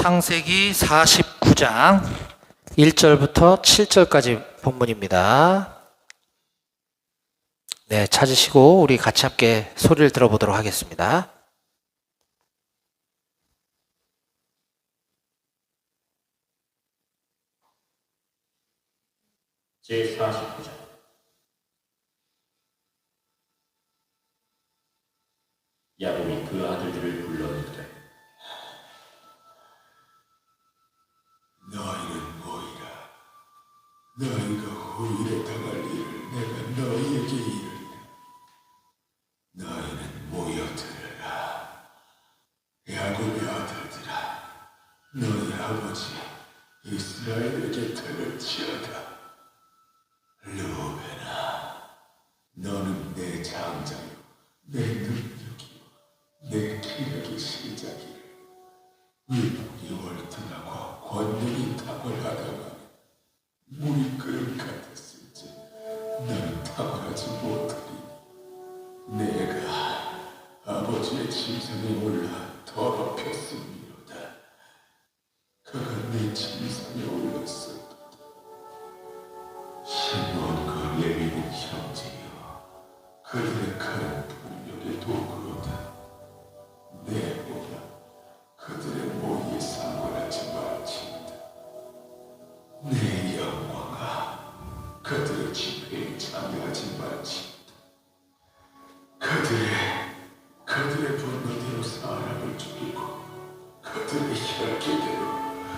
창세기 49장 1절부터 7절까지 본문입니다. 네, 찾으시고 우리 같이 함께 소리를 들어보도록 하겠습니다. 제49장. 야곱이 그 아들들을 불러 이르되 너희는 모이라. 너희가 후일에 당할 일을 내가 너희에게 이르리라. 너희는 모여들으라. 야곱의 아들들아, 너희 아버지 이스라엘에게 들을지어다. 르우벤아, 너는 내 장자요 내 능력이요 내 기력의 시작이라. 일복이 월등하고 권능이 탁월하다가 물이 그릇 같았을지 너는 탁월하지 못하리니 내가 아버지의 침상에 올라 더럽혔음이로다. 그가 내 침상에 올랐었다. 시몬과 레위는 형제여, 그들의 칼은 폭력의 도구로다. 내보다 그들의 모의에 상관하지 말지어다. 내 영광아, 그들의 집회에 참여하지 말지어다. 그들의 분노대로 사람을 죽이고 그들의 혈기대로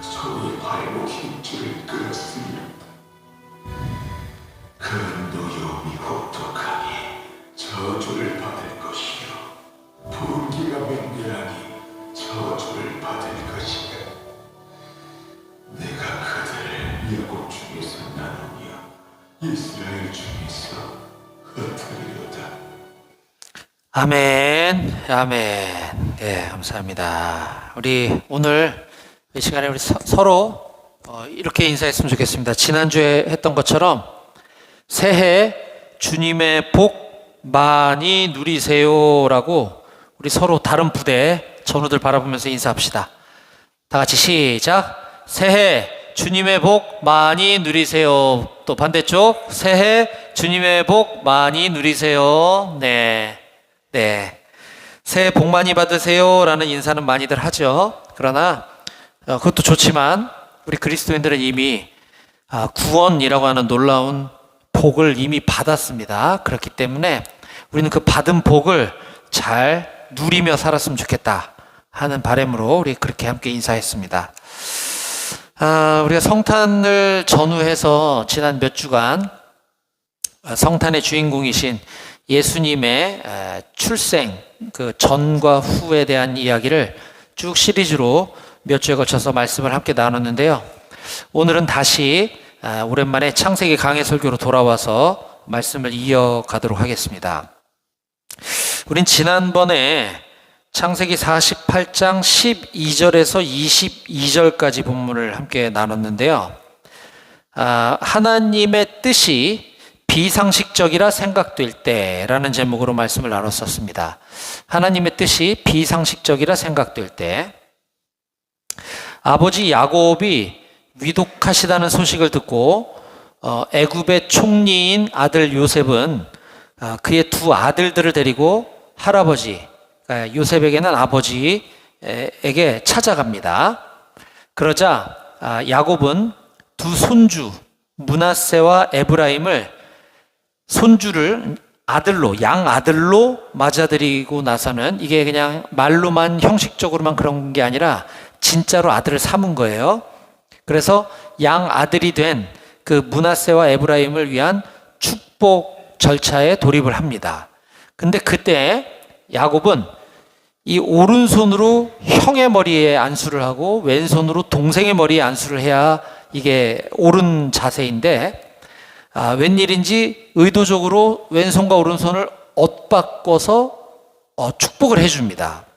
소의 발목 힘줄을 끊었으리로다. 그 노여움이 혹독하니 저주를 받을 것이요 분기가 맹렬하니 저주를 받을 것이다. 내가 그들을 야곱 중에서 나누며 이스라엘 중에서 흩으리로다. 아멘, 아멘. 네, 감사합니다. 우리 오늘 이 시간에 우리 서로 이렇게 인사했으면 좋겠습니다. 지난주에 했던 것처럼 새해 주님의 복 많이 누리세요라고 우리 서로 다른 부대 전우들 바라보면서 인사합시다. 다 같이 시작. 새해 주님의 복 많이 누리세요. 또 반대쪽 새해 주님의 복 많이 누리세요. 네. 새해 복 많이 받으세요 라는 인사는 많이들 하죠. 그러나 그것도 좋지만 우리 그리스도인들은 이미 구원이라고 하는 놀라운 복을 이미 받았습니다. 그렇기 때문에 우리는 그 받은 복을 잘 누리며 살았으면 좋겠다 하는 바람으로 우리 그렇게 함께 인사했습니다. 우리가 성탄을 전후해서 지난 몇 주간 성탄의 주인공이신 예수님의 출생, 그 전과 후에 대한 이야기를 쭉 시리즈로 몇 주에 걸쳐서 말씀을 함께 나눴는데요. 오늘은 다시 오랜만에 창세기 강해 설교로 돌아와서 말씀을 이어가도록 하겠습니다. 우린 지난번에 창세기 48장 12절에서 22절까지 본문을 함께 나눴는데요. 하나님의 뜻이 비상식적이라 생각될 때라는 제목으로 말씀을 나눴었습니다. 하나님의 뜻이 비상식적이라 생각될 때, 아버지 야곱이 위독하시다는 소식을 듣고 애굽의 총리인 아들 요셉은 그의 두 아들들을 데리고 할아버지, 요셉에게는 아버지에게 찾아갑니다. 그러자 야곱은 두 손주 므낫세와 에브라임을 손주를 아들로, 양아들로 맞아들이고 나서는 이게 그냥 말로만 형식적으로만 그런 게 아니라 진짜로 아들을 삼은 거예요. 그래서 양아들이 된 그 므낫세와 에브라임을 위한 축복 절차에 돌입을 합니다. 근데 그때 야곱은 이 오른손으로 형의 머리에 안수를 하고 왼손으로 동생의 머리에 안수를 해야 이게 옳은 자세인데, 웬일인지 의도적으로 왼손과 오른손을 엇바꿔서 축복을 해줍니다.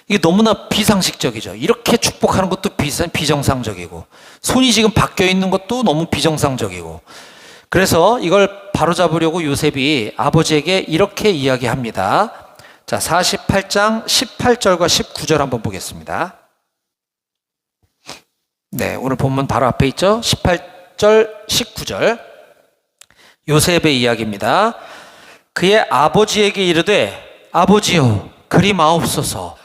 이게 너무나 비상식적이죠. 이렇게 축복하는 것도 비정상적이고, 손이 지금 바뀌어 있는 것도 너무 비정상적이고, 그래서 이걸 바로잡으려고 요셉이 아버지에게 이렇게 이야기합니다. 자, 48장 18절과 19절 한번 보겠습니다. 네, 오늘 본문 바로 앞에 있죠. 18절, 19절. 요셉의 이야기입니다. 그의 아버지에게 이르되 아버지여 그리 마옵소서.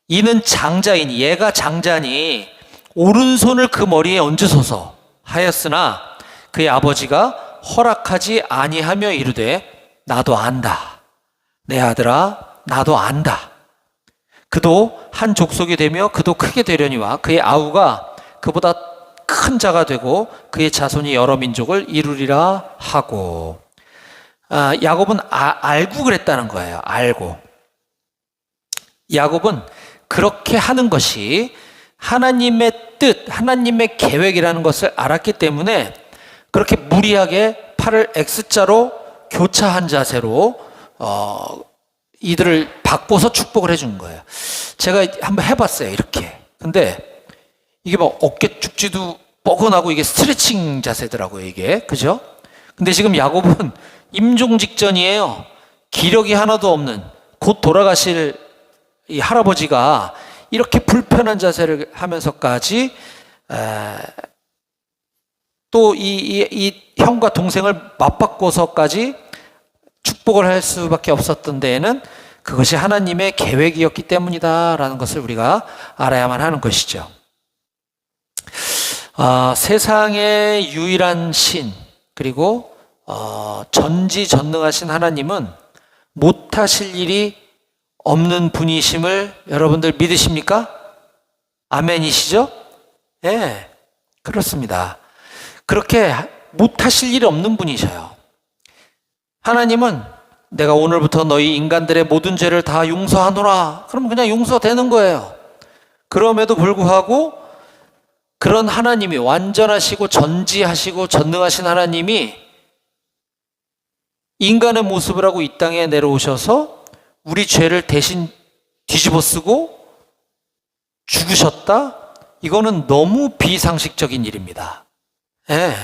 이는 장자이니 얘가 장자니 오른손을 그 머리에 얹으소서 하였으나 그의 아버지가 허락하지 아니하며 이르되 나도 안다. 내 아들아 나도 안다. 그도 한 족속이 되며 그도 크게 되려니와 그의 아우가 그보다 큰 자가 되고 그의 자손이 여러 민족을 이루리라 하고. 야곱은 알고 그랬다는 거예요. 알고. 야곱은 그렇게 하는 것이 하나님의 뜻, 하나님의 계획이라는 것을 알았기 때문에 그렇게 무리하게 팔을 X자로 교차한 자세로 이들을 바꿔서 축복을 해준 거예요. 제가 한번 해봤어요. 이렇게. 근데 이게 막 어깨 축지도 뻐근하고 이게 스트레칭 자세더라고요. 이게. 그죠? 근데 지금 야곱은 임종 직전이에요. 기력이 하나도 없는 곧 돌아가실 이 할아버지가 이렇게 불편한 자세를 하면서까지 또 이 형과 동생을 맞바꿔서까지 축복을 할 수밖에 없었던 데에는 그것이 하나님의 계획이었기 때문이다라는 것을 우리가 알아야만 하는 것이죠. 세상의 유일한 신 그리고 전지전능하신 하나님은 못하실 일이 없는 분이심을 여러분들 믿으십니까? 아멘이시죠? 네, 그렇습니다. 그렇게 못하실 일이 없는 분이셔요. 하나님은 내가 오늘부터 너희 인간들의 모든 죄를 다 용서하노라. 그럼 그냥 용서되는 거예요. 그럼에도 불구하고 그런 하나님이 완전하시고 전지하시고 전능하신 하나님이 인간의 모습을 하고 이 땅에 내려오셔서 우리 죄를 대신 뒤집어 쓰고 죽으셨다? 이거는 너무 비상식적인 일입니다. 예.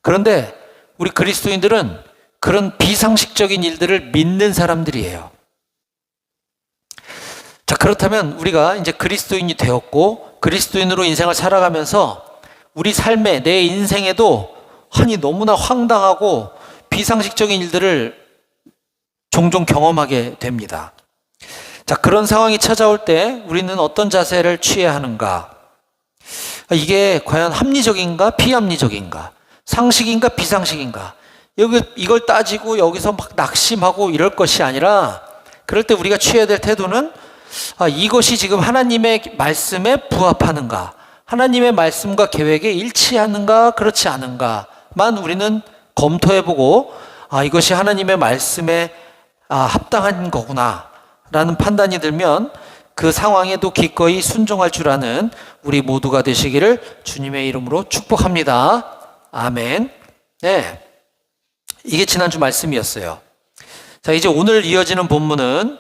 그런데 우리 그리스도인들은 그런 비상식적인 일들을 믿는 사람들이에요. 자, 그렇다면 우리가 이제 그리스도인이 되었고 그리스도인으로 인생을 살아가면서 우리 삶에 내 인생에도 아니 너무나 황당하고 비상식적인 일들을 종종 경험하게 됩니다. 자, 그런 상황이 찾아올 때 우리는 어떤 자세를 취해야 하는가? 이게 과연 합리적인가 비합리적인가? 상식인가 비상식인가? 이걸 따지고 여기서 막 낙심하고 이럴 것이 아니라 그럴 때 우리가 취해야 될 태도는 이것이 지금 하나님의 말씀에 부합하는가? 하나님의 말씀과 계획에 일치하는가? 그렇지 않은가만 우리는 검토해보고 이것이 하나님의 말씀에 합당한 거구나 라는 판단이 들면 그 상황에도 기꺼이 순종할 줄 아는 우리 모두가 되시기를 주님의 이름으로 축복합니다. 아멘. 네, 이게 지난주 말씀이었어요. 자, 이제 오늘 이어지는 본문은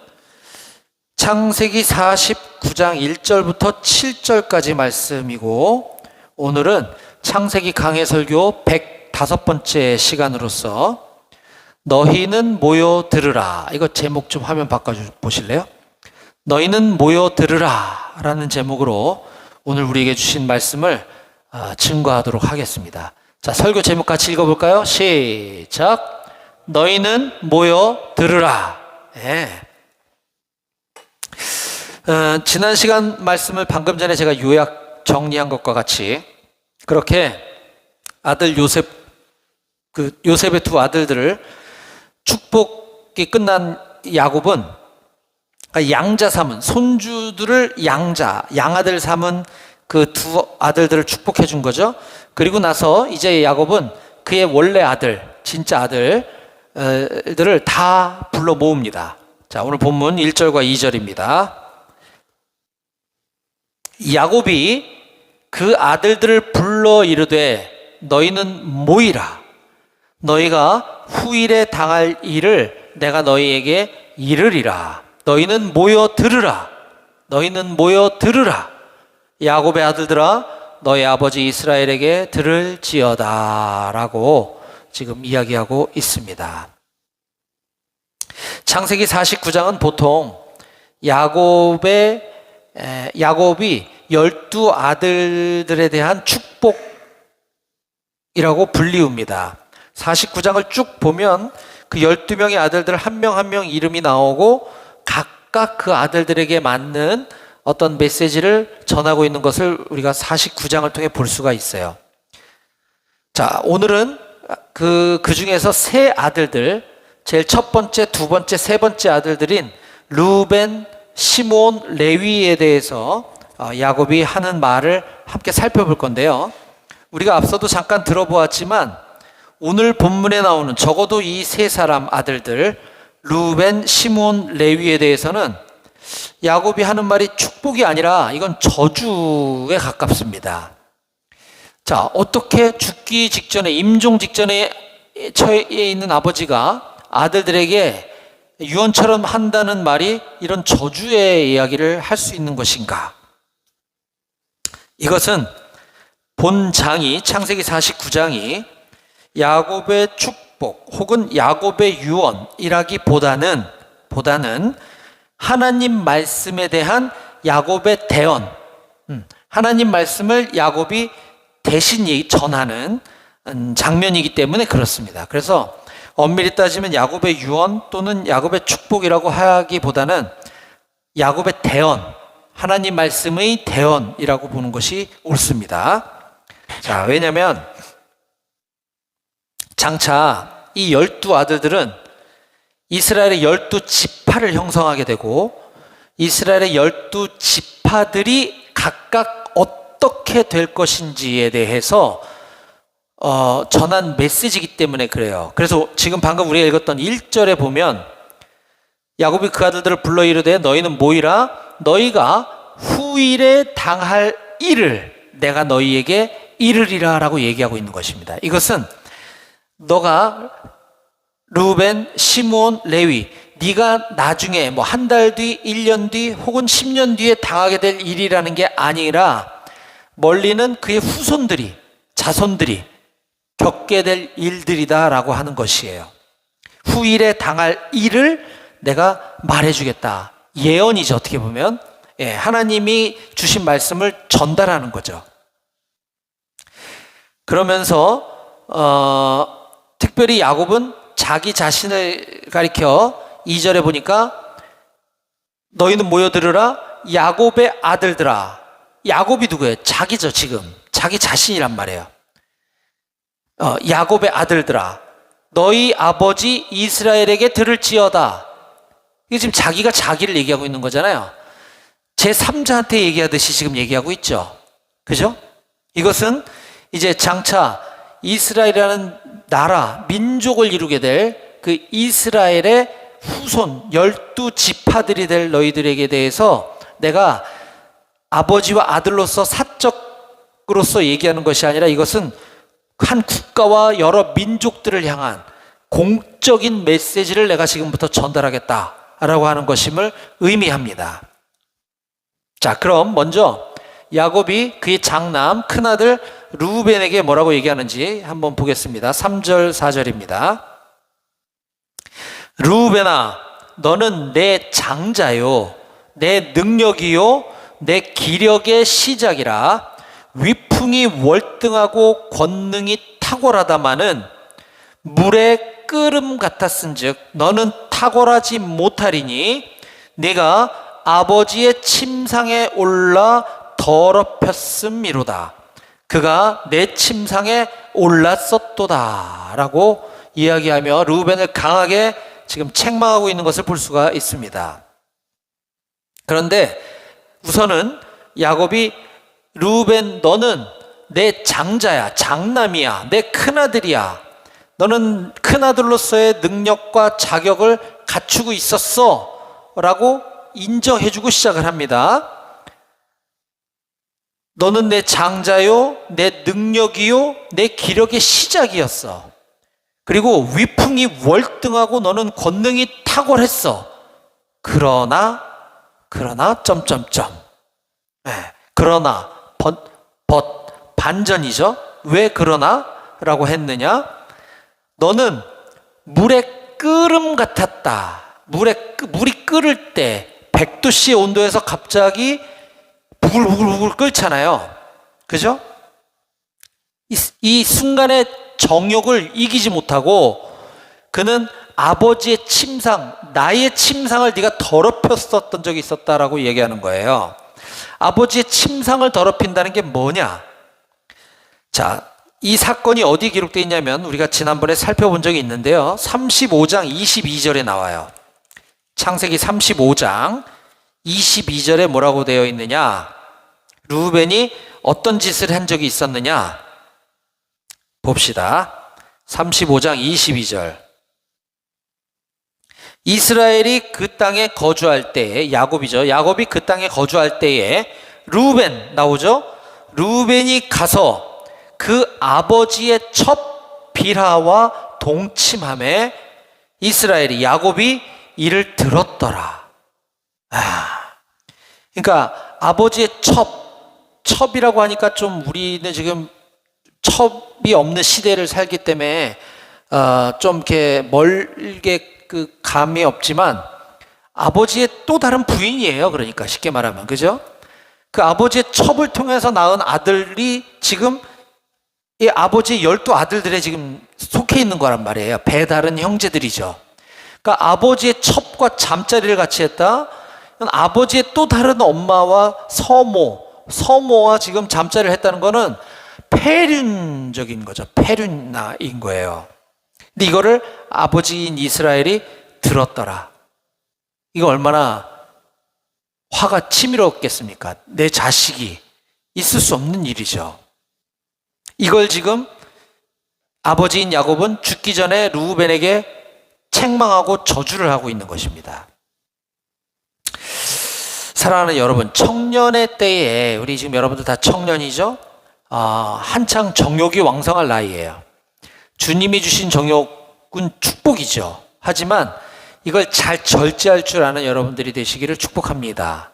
창세기 49장 1절부터 7절까지 말씀이고 오늘은 창세기 강해 설교 105번째 시간으로서 너희는 모여 들으라. 이거 제목 좀 화면 바꿔 보실래요? 너희는 모여 들으라 라는 제목으로 오늘 우리에게 주신 말씀을 증거하도록 하겠습니다. 자, 설교 제목 같이 읽어볼까요? 시작. 너희는 모여 들으라. 네. 지난 시간 말씀을 방금 전에 제가 요약 정리한 것과 같이 그렇게 아들 요셉의 두 아들들을 축복이 끝난 야곱은 양자 삼은 손주들을 양아들 삼은 그 두 아들들을 축복해 준 거죠. 그리고 나서 이제 야곱은 그의 원래 아들, 진짜 아들들을 다 불러 모읍니다. 자, 오늘 본문 1절과 2절입니다. 야곱이 그 아들들을 불러 이르되 너희는 모이라. 너희가 후일에 당할 일을 내가 너희에게 이르리라. 너희는 모여 들으라. 너희는 모여 들으라. 야곱의 아들들아 너희 아버지 이스라엘에게 들을지어다 라고 지금 이야기하고 있습니다. 창세기 49장은 보통 야곱이 12 아들들에 대한 축복이라고 불리웁니다. 49장을 쭉 보면 그 12명의 아들들 한 명 한 명 이름이 나오고 각각 그 아들들에게 맞는 어떤 메시지를 전하고 있는 것을 우리가 49장을 통해 볼 수가 있어요. 자, 오늘은 그 중에서 세 아들들, 제일 첫 번째, 두 번째, 세 번째 아들들인 르우벤, 시므온, 레위에 대해서 야곱이 하는 말을 함께 살펴볼 건데요. 우리가 앞서도 잠깐 들어보았지만 오늘 본문에 나오는 적어도 이 세 사람 아들들 르우벤, 시므온, 레위에 대해서는 야곱이 하는 말이 축복이 아니라 이건 저주에 가깝습니다. 자, 어떻게 죽기 직전에, 임종 직전에 처해 있는 아버지가 아들들에게 유언처럼 한다는 말이 이런 저주의 이야기를 할 수 있는 것인가? 이것은 본장이, 창세기 49장이 야곱의 축복 혹은 야곱의 유언이라기보다는 하나님 말씀에 대한 야곱의 대언, 하나님 말씀을 야곱이 대신 전하는 장면이기 때문에 그렇습니다. 그래서 엄밀히 따지면 야곱의 유언 또는 야곱의 축복이라고 하기보다는 야곱의 대언, 하나님 말씀의 대언이라고 보는 것이 옳습니다. 자, 왜냐하면 장차 이 12 아들들은 이스라엘의 12지파를 형성하게 되고 이스라엘의 12지파들이 각각 어떻게 될 것인지에 대해서 전한 메시지이기 때문에 그래요. 그래서 지금 방금 우리가 읽었던 1절에 보면 야곱이 그 아들들을 불러 이르되 너희는 모이라 너희가 후일에 당할 일을 내가 너희에게 이르리라 라고 얘기하고 있는 것입니다. 이것은 너가 르우벤, 시므온, 레위, 네가 나중에 뭐 한 달 뒤, 1년 뒤 혹은 10년 뒤에 당하게 될 일이라는 게 아니라 멀리는 그의 후손들이, 자손들이 겪게 될 일들이다 라고 하는 것이에요. 후일에 당할 일을 내가 말해주겠다. 예언이죠. 어떻게 보면 하나님이 주신 말씀을 전달하는 거죠. 그러면서 특별히 야곱은 자기 자신을 가리켜 2절에 보니까 너희는 모여들으라 야곱의 아들들아. 야곱이 누구예요? 자기죠. 지금 자기 자신이란 말이에요. 야곱의 아들들아 너희 아버지 이스라엘에게 들을지어다. 이게 지금 자기가 자기를 얘기하고 있는 거잖아요. 제3자한테 얘기하듯이 지금 얘기하고 있죠. 그죠? 이것은 이제 장차 이스라엘이라는 나라, 민족을 이루게 될 그 이스라엘의 후손 12지파들이 될 너희들에게 대해서 내가 아버지와 아들로서 사적으로서 얘기하는 것이 아니라 이것은 한 국가와 여러 민족들을 향한 공적인 메시지를 내가 지금부터 전달하겠다라고 하는 것임을 의미합니다. 자, 그럼 먼저 야곱이 그의 장남 큰아들 르우벤에게 뭐라고 얘기하는지 한번 보겠습니다. 3절 4절입니다. 르우벤아 너는 내 장자요 내 능력이요 내 기력의 시작이라. 위풍이 월등하고 권능이 탁월하다마는 물의 끓음 같았은즉 너는 탁월하지 못하리니 네가 아버지의 침상에 올라 더럽혔음이로다. 그가 내 침상에 올랐었도다 라고 이야기하며 르우벤을 강하게 지금 책망하고 있는 것을 볼 수가 있습니다. 그런데 우선은 야곱이 르우벤 너는 내 장자야, 장남이야, 내 큰아들이야. 너는 큰아들로서의 능력과 자격을 갖추고 있었어 라고 인정해주고 시작을 합니다. 너는 내 장자요, 내 능력이요, 내 기력의 시작이었어. 그리고 위풍이 월등하고 너는 권능이 탁월했어. 그러나 그러나 반전이죠. 왜 그러나 라고 했느냐? 너는 물의 끓음 같았다. 물이 끓을 때 100도씨의 온도에서 갑자기 부글부글 끓잖아요. 그죠? 이 순간의 정욕을 이기지 못하고 그는 아버지의 침상, 나의 침상을 네가 더럽혔었던 적이 있었다라고 얘기하는 거예요. 아버지의 침상을 더럽힌다는 게 뭐냐? 자, 이 사건이 어디 기록되어 있냐면 우리가 지난번에 살펴본 적이 있는데요. 35장 22절에 나와요. 창세기 35장 22절에 뭐라고 되어 있느냐? 르우벤이 어떤 짓을 한 적이 있었느냐? 봅시다. 35장 22절. 이스라엘이 그 땅에 거주할 때에, 야곱이죠. 야곱이 그 땅에 거주할 때에 르우벤 나오죠? 르우벤이 가서 그 아버지의 첫 빌하와 동침함에 이스라엘이, 야곱이 이를 들었더라. 그러니까 아버지의 첩이라고 하니까 좀 우리는 지금 첩이 없는 시대를 살기 때문에 좀 이렇게 멀게 그 감이 없지만 아버지의 또 다른 부인이에요. 그러니까 쉽게 말하면, 그죠? 그 아버지의 첩을 통해서 낳은 아들이 지금 이 아버지의 12아들들에 지금 속해 있는 거란 말이에요. 배다른 형제들이죠. 그러니까 아버지의 첩과 잠자리를 같이 했다. 아버지의 또 다른 엄마와 서모와 지금 잠자리를 했다는 거는 폐륜적인 거죠. 폐륜나인 거예요. 근데 이거를 아버지인 이스라엘이 들었더라. 이거 얼마나 화가 치밀었겠습니까? 내 자식이. 있을 수 없는 일이죠. 이걸 지금 아버지인 야곱은 죽기 전에 르우벤에게 책망하고 저주를 하고 있는 것입니다. 사랑하는 여러분, 청년의 때에, 우리 지금 여러분들 다 청년이죠? 한창 정욕이 왕성할 나이예요. 주님이 주신 정욕은 축복이죠. 하지만 이걸 잘 절제할 줄 아는 여러분들이 되시기를 축복합니다.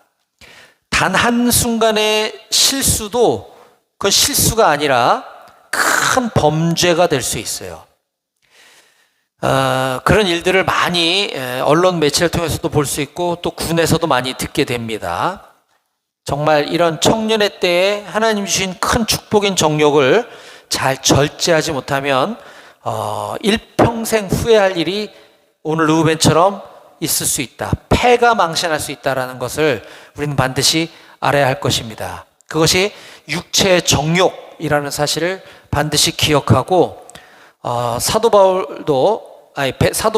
단 한순간의 실수도 그건 실수가 아니라 큰 범죄가 될 수 있어요. 그런 일들을 많이 언론 매체를 통해서도 볼 수 있고 또 군에서도 많이 듣게 됩니다. 정말 이런 청년의 때에 하나님 주신 큰 축복인 정욕을 잘 절제하지 못하면 일평생 후회할 일이 오늘 르우벤처럼 있을 수 있다. 패가 망신할 수 있다는 것을 우리는 반드시 알아야 할 것입니다. 그것이 육체의 정욕이라는 사실을 반드시 기억하고 사도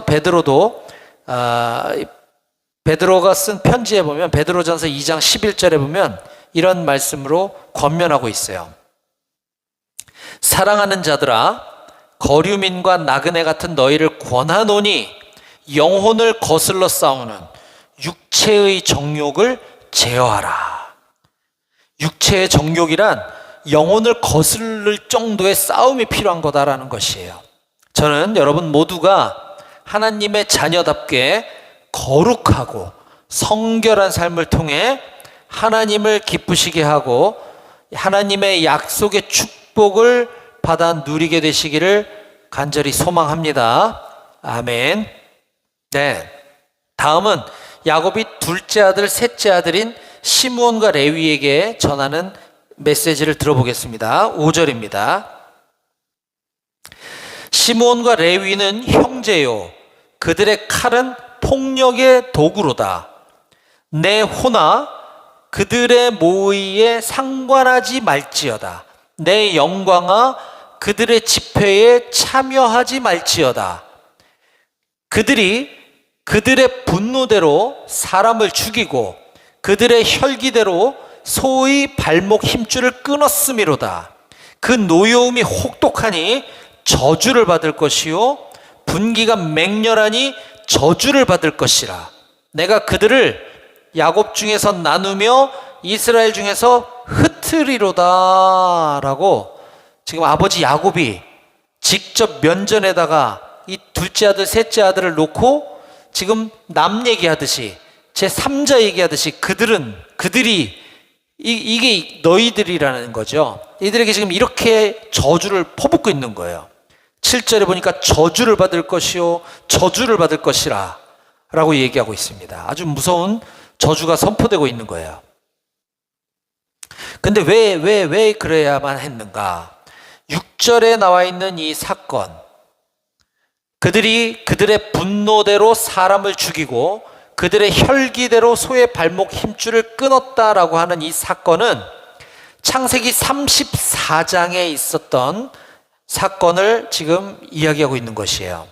베드로도 베드로가 쓴 편지에 보면 베드로전서 2장 11절에 보면 이런 말씀으로 권면하고 있어요. 사랑하는 자들아, 거류민과 나그네 같은 너희를 권하노니 영혼을 거슬러 싸우는 육체의 정욕을 제어하라. 육체의 정욕이란 영혼을 거슬릴 정도의 싸움이 필요한 거다라는 것이에요. 저는 여러분 모두가 하나님의 자녀답게 거룩하고 성결한 삶을 통해 하나님을 기쁘시게 하고 하나님의 약속의 축복을 받아 누리게 되시기를 간절히 소망합니다. 아멘. 네. 다음은 야곱이 둘째 아들, 셋째 아들인 시므온과 레위에게 전하는 메시지를 들어보겠습니다. 5절입니다. 시므온과 레위는 형제요, 그들의 칼은 폭력의 도구로다. 내 호나 그들의 모의에 상관하지 말지어다. 내 영광아 그들의 집회에 참여하지 말지어다. 그들이 그들의 분노대로 사람을 죽이고 그들의 혈기대로 소의 발목 힘줄을 끊었음이로다. 그 노여움이 혹독하니 저주를 받을 것이요 분기가 맹렬하니 저주를 받을 것이라. 내가 그들을 야곱 중에서 나누며 이스라엘 중에서 흩으리로다 라고 지금 아버지 야곱이 직접 면전에다가 이 둘째 아들 셋째 아들을 놓고 지금 남 얘기하듯이 제3자 얘기하듯이 그들이 이게 너희들이라는 거죠. 이들에게 지금 이렇게 저주를 퍼붓고 있는 거예요. 7절에 보니까 저주를 받을 것이요 저주를 받을 것이라 라고 얘기하고 있습니다. 아주 무서운 저주가 선포되고 있는 거예요. 근데 왜 그래야만 했는가? 6절에 나와 있는 이 사건, 그들이 그들의 분노대로 사람을 죽이고 그들의 혈기대로 소의 발목 힘줄을 끊었다라고 하는 이 사건은 창세기 34장에 있었던 사건을 지금 이야기하고 있는 것이에요.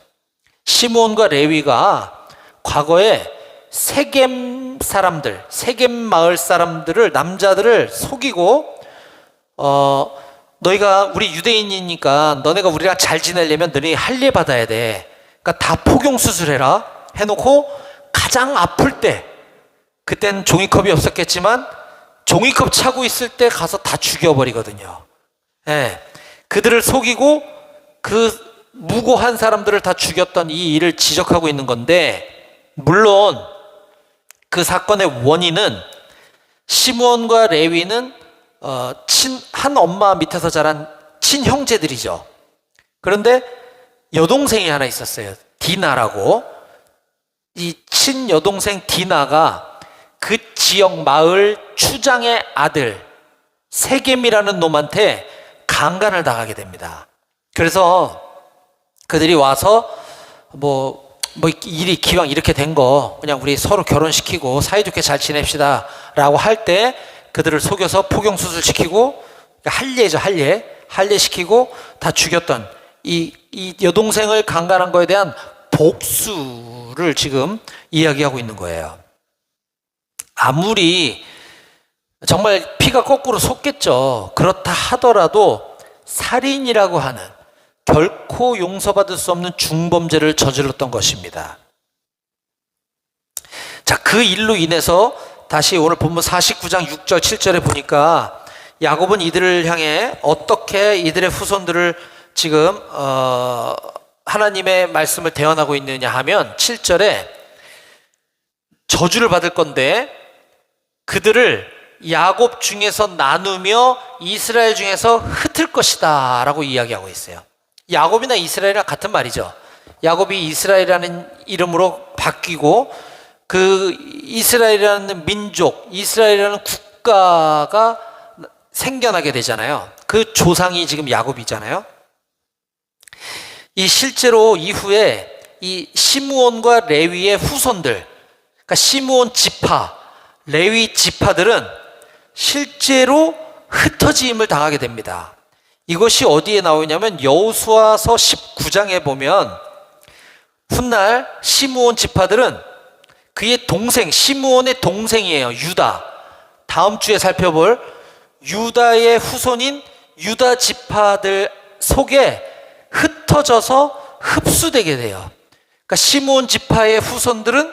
시므온과 레위가 과거에 세겜 사람들, 세겜 마을 사람들을, 남자들을 속이고 너희가 우리 유대인이니까 너네가 우리랑 잘 지내려면 너네 할례 받아야 돼. 그러니까 다 포경 수술해라 해놓고 가장 아플 때, 그땐 종이컵이 없었겠지만 종이컵 차고 있을 때 가서 다 죽여버리거든요. 예, 그들을 속이고 그 무고한 사람들을 다 죽였던 이 일을 지적하고 있는 건데, 물론 그 사건의 원인은 시므온과 레위는 한 엄마 밑에서 자란 친형제들이죠. 그런데 여동생이 하나 있었어요. 디나라고. 이 친여동생 디나가 그 지역 마을 추장의 아들 세겜이라는 놈한테 강간을 당하게 됩니다. 그래서 그들이 와서 일이 기왕 이렇게 된 거 그냥 우리 서로 결혼시키고 사이좋게 잘 지냅시다 라고 할 때 그들을 속여서 포경수술 시키고, 할례죠, 할례 시키고 다 죽였던 이 여동생을 강간한 거에 대한 복수를 지금 이야기하고 있는 거예요. 아무리 정말 피가 거꾸로 솟겠죠. 그렇다 하더라도 살인이라고 하는 결코 용서받을 수 없는 중범죄를 저질렀던 것입니다. 자, 그 일로 인해서 다시 오늘 본문 49장 6절 7절에 보니까 야곱은 이들을 향해 어떻게 이들의 후손들을 지금 하나님의 말씀을 대언하고 있느냐 하면 7절에 저주를 받을 건데 그들을 야곱 중에서 나누며 이스라엘 중에서 흩을 것이다 라고 이야기하고 있어요. 야곱이나 이스라엘이랑 같은 말이죠. 야곱이 이스라엘이라는 이름으로 바뀌고 그 이스라엘이라는 민족, 이스라엘이라는 국가가 생겨나게 되잖아요. 그 조상이 지금 야곱이잖아요. 이 실제로 이후에 이 시므온과 레위의 후손들, 그러니까 시므온 지파, 레위 지파들은 실제로 흩어짐을 당하게 됩니다. 이것이 어디에 나오냐면 여호수아서 19장에 보면 훗날 시므온 지파들은 그의 동생, 시므온의 동생이에요. 유다. 다음 주에 살펴볼 유다의 후손인 유다 지파들 속에 흩어져서 흡수되게 돼요. 그러니까 시므온 지파의 후손들은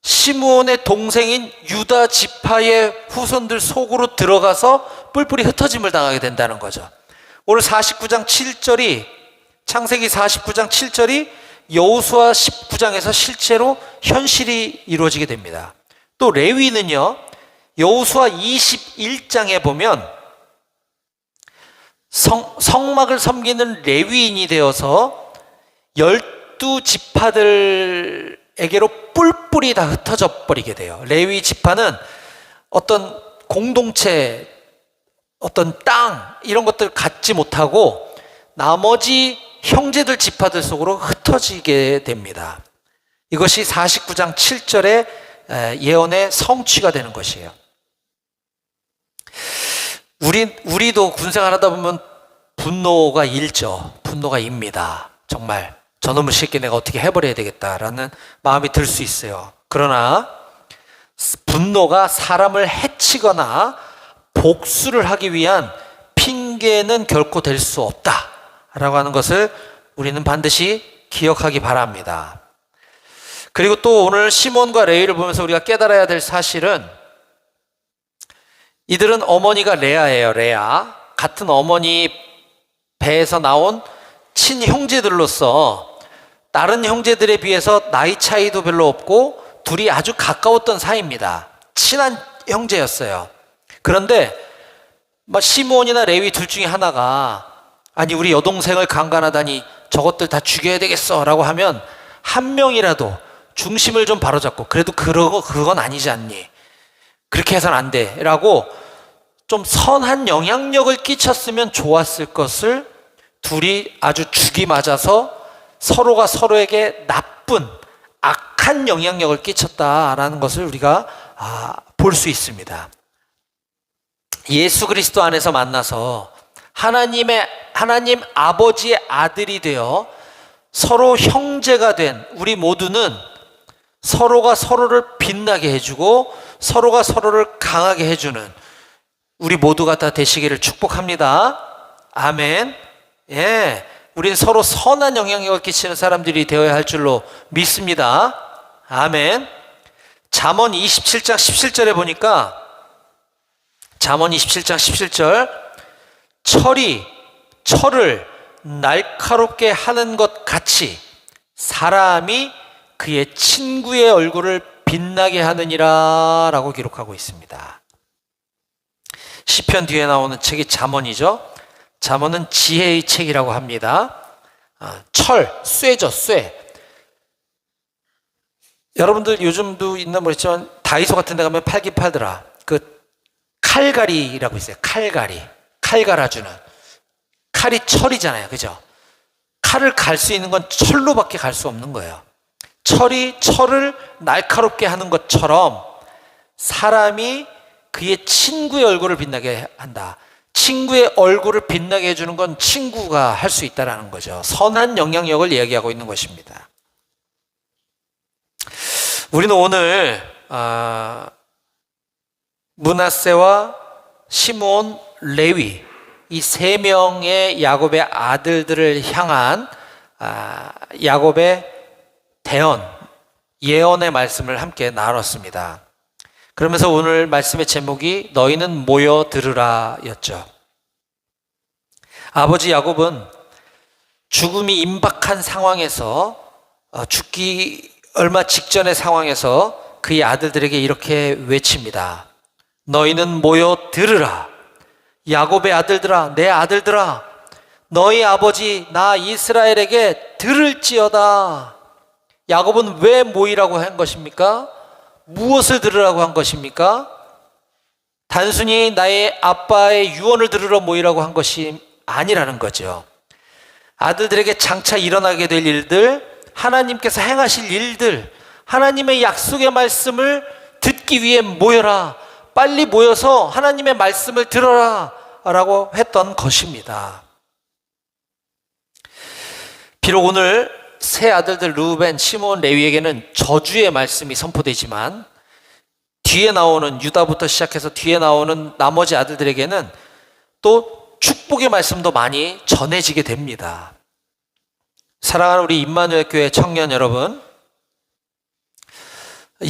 시므온의 동생인 유다 지파의 후손들 속으로 들어가서 뿔뿔이 흩어짐을 당하게 된다는 거죠. 오늘 49장 7절이, 창세기 49장 7절이 여호수아 19장에서 실제로 현실이 이루어지게 됩니다. 또 레위는요, 여호수아 21장에 보면 성막을 섬기는 레위인이 되어서 12지파들에게로 뿔뿔이 다 흩어져 버리게 돼요. 레위 지파는 어떤 공동체, 어떤 땅 이런 것들 갖지 못하고 나머지 형제들 지파들 속으로 흩어지게 됩니다. 이것이 49장 7절의 예언의 성취가 되는 것이에요. 우리도 군생활 하다 보면 분노가 일죠. 분노가 입니다. 정말 저놈의 새끼 내가 어떻게 해버려야 되겠다라는 마음이 들 수 있어요. 그러나 분노가 사람을 해치거나 복수를 하기 위한 핑계는 결코 될 수 없다라고 하는 것을 우리는 반드시 기억하기 바랍니다. 그리고 또 오늘 시몬과 레위를 보면서 우리가 깨달아야 될 사실은 이들은 어머니가 레아예요. 레아. 같은 어머니 배에서 나온 친형제들로서 다른 형제들에 비해서 나이 차이도 별로 없고 둘이 아주 가까웠던 사이입니다. 친한 형제였어요. 그런데 시므온이나 레위 둘 중에 하나가 아니 우리 여동생을 강간하다니 저것들 다 죽여야 되겠어 라고 하면 한 명이라도 중심을 좀 바로잡고 그래도 그건 아니지 않니? 그렇게 해서는 안 돼 라고 좀 선한 영향력을 끼쳤으면 좋았을 것을 둘이 아주 죽이 맞아서 서로가 서로에게 나쁜 악한 영향력을 끼쳤다라는 것을 우리가 볼 수 있습니다. 예수 그리스도 안에서 만나서 하나님 아버지의 아들이 되어 서로 형제가 된 우리 모두는 서로가 서로를 빛나게 해주고 서로가 서로를 강하게 해주는 우리 모두가 다 되시기를 축복합니다. 아멘. 예, 우린 서로 선한 영향력을 끼치는 사람들이 되어야 할 줄로 믿습니다. 아멘. 잠언 27장 17절에 보니까 잠언 27장 17절 철을 날카롭게 하는 것 같이 사람이 그의 친구의 얼굴을 빛나게 하느니라 라고 기록하고 있습니다. 시편 뒤에 나오는 책이 잠언이죠. 잠언은 지혜의 책이라고 합니다. 쇠죠, 쇠. 여러분들 요즘도 있나 모르겠지만 다이소 같은 데 가면 팔긴 팔더라. 그 칼갈이라고 있어요. 칼 갈아주는. 칼이 철이잖아요. 그죠? 칼을 갈 수 있는 건 철로밖에 갈 수 없는 거예요. 철을 날카롭게 하는 것처럼 사람이 그의 친구의 얼굴을 빛나게 한다. 친구의 얼굴을 빛나게 해주는 건 친구가 할 수 있다는 거죠. 선한 영향력을 이야기하고 있는 것입니다. 우리는 오늘 므낫세와 시므온, 레위 이 세 명의 야곱의 아들들을 향한 야곱의 대언, 예언의 말씀을 함께 나눴습니다. 그러면서 오늘 말씀의 제목이 너희는 모여 들으라 였죠. 아버지 야곱은 죽음이 임박한 상황에서 죽기 얼마 직전의 상황에서 그의 아들들에게 이렇게 외칩니다. 너희는 모여 들으라. 야곱의 아들들아, 내 아들들아, 너희 아버지 나 이스라엘에게 들을지어다. 야곱은 왜 모이라고 한 것입니까? 무엇을 들으라고 한 것입니까? 단순히 나의 아빠의 유언을 들으러 모이라고 한 것이 아니라는 거죠. 아들들에게 장차 일어나게 될 일들, 하나님께서 행하실 일들, 하나님의 약속의 말씀을 듣기 위해 모여라. 빨리 모여서 하나님의 말씀을 들어라 라고 했던 것입니다. 비록 오늘 세 아들들 루벤, 시므온, 레위에게는 저주의 말씀이 선포되지만 뒤에 나오는 유다부터 시작해서 뒤에 나오는 나머지 아들들에게는 또 축복의 말씀도 많이 전해지게 됩니다. 사랑하는 우리 임마누엘 교회 청년 여러분,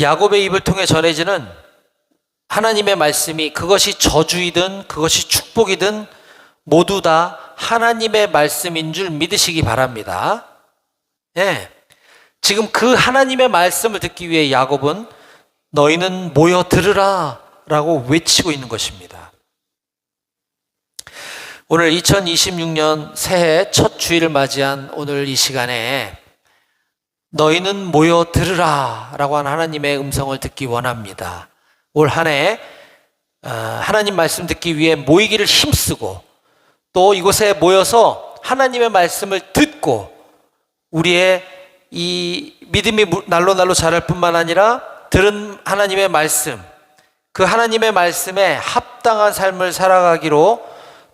야곱의 입을 통해 전해지는 하나님의 말씀이 그것이 저주이든 그것이 축복이든 모두 다 하나님의 말씀인 줄 믿으시기 바랍니다. 예, 지금 그 하나님의 말씀을 듣기 위해 야곱은 너희는 모여 들으라 라고 외치고 있는 것입니다. 오늘 2026년 새해 첫 주일을 맞이한 오늘 이 시간에 너희는 모여 들으라 라고 하는 하나님의 음성을 듣기 원합니다. 올 한 해 하나님 말씀 듣기 위해 모이기를 힘쓰고 또 이곳에 모여서 하나님의 말씀을 듣고 우리의 이 믿음이 날로 자랄 뿐만 아니라 들은 하나님의 말씀, 그 하나님의 말씀에 합당한 삶을 살아가기로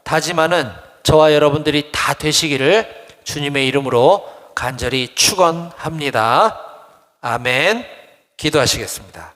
다짐하는 저와 여러분들이 다 되시기를 주님의 이름으로 간절히 축원합니다. 아멘. 기도하시겠습니다.